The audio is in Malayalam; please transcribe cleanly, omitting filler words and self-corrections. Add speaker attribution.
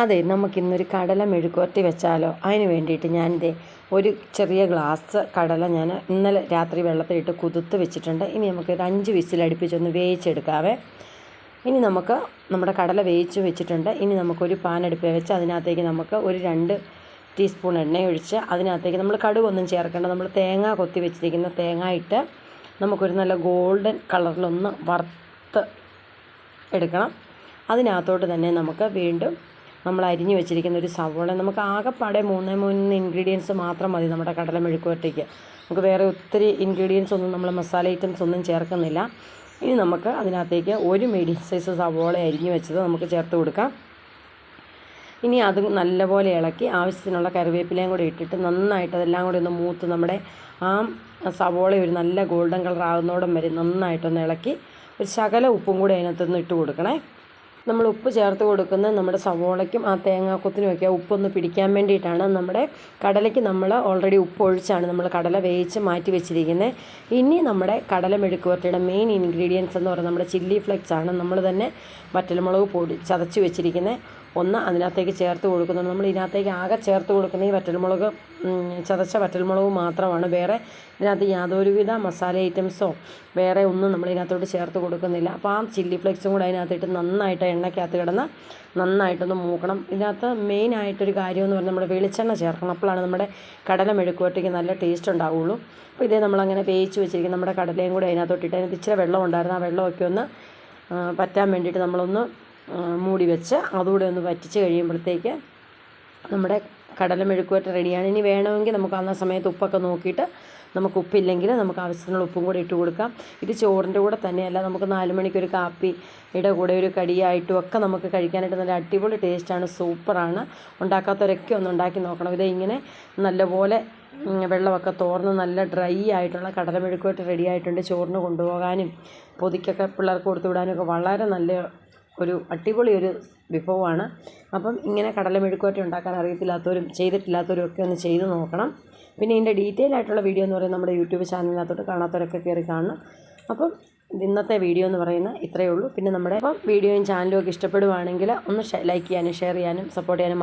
Speaker 1: അതെ, നമുക്കിന്നൊരു കടല മെഴുക്കുവരട്ടി വെച്ചാലോ? അതിന് വേണ്ടിയിട്ട് ഞാനിതേ ഒരു ചെറിയ ഗ്ലാസ് കടല ഞാൻ ഇന്നലെ രാത്രി വെള്ളത്തിലിട്ട് കുതിർത്ത് വെച്ചിട്ടുണ്ട്. ഇനി നമുക്കൊരു 5 വിസിലടുപ്പിച്ചൊന്ന് വേവിച്ചെടുക്കാവേ. ഇനി നമുക്ക് നമ്മുടെ കടല വേവിച്ച് വെച്ചിട്ടുണ്ട്. ഇനി നമുക്കൊരു പാൻ അടുപ്പിൽ വെച്ച് അതിനകത്തേക്ക് നമുക്ക് ഒരു 2 ടീസ്പൂൺ എണ്ണ ഒഴിച്ച് അതിനകത്തേക്ക് നമ്മൾ കടുകൊന്നും ചേർക്കേണ്ട, നമ്മൾ തേങ്ങ കൊത്തി വെച്ചിരിക്കുന്ന തേങ്ങ ഇട്ട് നമുക്കൊരു നല്ല ഗോൾഡൻ കളറിലൊന്ന് വറുത്ത് എടുക്കണം. അതിനകത്തോട്ട് തന്നെ നമുക്ക് വീണ്ടും നമ്മൾ അരിഞ്ഞു വെച്ചിരിക്കുന്ന ഒരു സവോള, നമുക്ക് ആകെപ്പാടെ 3 ഇൻഗ്രീഡിയൻസ് മാത്രം മതി നമ്മുടെ കടല മെഴുക്കുവരട്ടിക്ക്. നമുക്ക് വേറെ ഒത്തിരി ഇൻഗ്രീഡിയൻസ് ഒന്നും നമ്മൾ മസാല ഐറ്റംസ് ഒന്നും ചേർക്കുന്നില്ല. ഇനി നമുക്ക് അതിനകത്തേക്ക് ഒരു മീഡിയം സൈസ് സവോള അരിഞ്ഞു വെച്ചത് നമുക്ക് ചേർത്ത് കൊടുക്കാം. ഇനി അത് നല്ലപോലെ ഇളക്കി ആവശ്യത്തിനുള്ള കറിവേപ്പിലയും കൂടി ഇട്ടിട്ട് നന്നായിട്ട് അതെല്ലാം കൂടി ഒന്ന് മൂത്ത് നമ്മുടെ ആ സവോള ഒരു നല്ല ഗോൾഡൻ കളർ ആകുന്നോടം വരെ നന്നായിട്ടൊന്ന് ഇളക്കി ഒരു ശകല ഉപ്പും കൂടി അതിനകത്തൊന്ന് ഇട്ട് കൊടുക്കണേ. നമ്മൾ ഉപ്പ് ചേർത്ത് കൊടുക്കുന്നത് നമ്മുടെ സവോളയ്ക്കും ആ തേങ്ങാക്കൊത്തിനുമൊക്കെ ഉപ്പൊന്ന് പിടിക്കാൻ വേണ്ടിയിട്ടാണ്. നമ്മുടെ കടലയ്ക്ക് നമ്മൾ ഓൾറെഡി ഉപ്പ് ഒഴിച്ചാണ് നമ്മൾ കടല വേവിച്ച് മാറ്റി വെച്ചിരിക്കുന്നത്. ഇനി നമ്മുടെ കടല മെഴുക്കുവരട്ടിയുടെ മെയിൻ ഇൻഗ്രീഡിയൻസ് എന്ന് പറയുന്നത് നമ്മുടെ ചില്ലി ഫ്ലേക്സ് ആണ്. നമ്മൾ തന്നെ വറ്റൽമുളക് പൊടി ചതച്ച് വെച്ചിരിക്കുന്നത് ഒന്ന് അതിനകത്തേക്ക് ചേർത്ത് കൊടുക്കുന്നുണ്ട്. നമ്മൾ ഇതിനകത്തേക്ക് ആകെ ചേർത്ത് കൊടുക്കുന്ന ഈ വറ്റൽമുളക്, ചതച്ച വറ്റൽമുളക് മാത്രമാണ്. വേറെ ഇതിനകത്ത് യാതൊരുവിധ മസാല ഐറ്റംസോ വേറെ ഒന്നും നമ്മൾ ഇതിനകത്തോട്ട് ചേർത്ത് കൊടുക്കുന്നില്ല. അപ്പോൾ ആ ചില്ലി ഫ്ലേക്സും കൂടെ അതിനകത്തിട്ട് നന്നായിട്ട് എണ്ണയ്ക്കകത്ത് കിടന്ന് നന്നായിട്ടൊന്ന് മൂക്കണം. ഇതിനകത്ത് മെയിനായിട്ടൊരു കാര്യമെന്ന് പറഞ്ഞാൽ നമ്മൾ വെളിച്ചെണ്ണ ചേർക്കണം. അപ്പോഴാണ് നമ്മുടെ കടല മെഴുക്കുവരട്ടിക്ക് നല്ല ടേസ്റ്റ് ഉണ്ടാവുകയുള്ളൂ. അപ്പോൾ ഇതേ നമ്മളങ്ങനെ വേവിച്ച് വെച്ചിരിക്കും നമ്മുടെ കടലയും കൂടെ അതിനകത്തോട്ടിട്ട് അതിനകത്ത് ഇച്ചിരി വെള്ളം ഉണ്ടായിരുന്നു. ആ വെള്ളമൊക്കെ ഒന്ന് പറ്റാൻ വേണ്ടിയിട്ട് നമ്മളൊന്ന് മൂടി വെച്ച് അതുകൂടെ ഒന്ന് വറ്റിച്ച് കഴിയുമ്പോഴത്തേക്ക് നമ്മുടെ കടല മെഴുക്കുവരട്ടി റെഡിയാണ്. ഇനി വേണമെങ്കിൽ നമുക്ക് ആ സമയത്ത് ഉപ്പൊക്കെ നോക്കിയിട്ട് നമുക്ക് ഉപ്പില്ലെങ്കിൽ നമുക്ക് ആവശ്യത്തിനുള്ള ഉപ്പും കൂടി ഇട്ട് കൊടുക്കാം. ഇത് ചോറിൻ്റെ കൂടെ തന്നെയല്ല, നമുക്ക് 4 മണിക്കൊരു കാപ്പിയുടെ കൂടെ ഒരു കടിയായിട്ടും ഒക്കെ നമുക്ക് കഴിക്കാനായിട്ട് നല്ല അടിപൊളി ടേസ്റ്റാണ്, സൂപ്പറാണ്. ഉണ്ടാക്കാത്തവരൊക്കെ ഒന്ന് ഉണ്ടാക്കി നോക്കണം. ഇത് ഇങ്ങനെ നല്ലപോലെ വെള്ളമൊക്കെ തോർന്ന് നല്ല ഡ്രൈ ആയിട്ടുള്ള കടല മെഴുക്കുവരട്ടി റെഡി ആയിട്ടുണ്ട്. ചോറിന് കൊണ്ടുപോകാനും പൊതിക്കൊക്കെ പിള്ളേർക്ക് കൊടുത്തു വിടാനൊക്കെ വളരെ നല്ല ഒരു അടിപൊളി ഒരു വിഭവമാണ്. അപ്പം ഇങ്ങനെ കടല മെഴുക്കുവരട്ടി ഉണ്ടാക്കാൻ അറിയത്തില്ലാത്തവരും ചെയ്തിട്ടില്ലാത്തവരും ഒക്കെ ഒന്ന് ചെയ്ത് നോക്കണം. പിന്നെ ഇതിൻ്റെ ഡീറ്റെയിൽ ആയിട്ടുള്ള വീഡിയോ എന്ന് പറയുന്നത് നമ്മുടെ യൂട്യൂബ് ചാനലിനകത്തോട്ട് കാണാത്തവരൊക്കെ കയറി കാണണം. അപ്പം ഇന്നത്തെ വീഡിയോ എന്ന് പറയുന്നത് ഇത്രയേ ഉള്ളൂ. പിന്നെ നമ്മുടെ വീഡിയോയും ചാനലും ഒക്കെ ഇഷ്ടപ്പെടുവാണെങ്കിൽ ഒന്ന് ലൈക്ക് ചെയ്യാനും ഷെയർ ചെയ്യാനും സപ്പോർട്ട് ചെയ്യാനും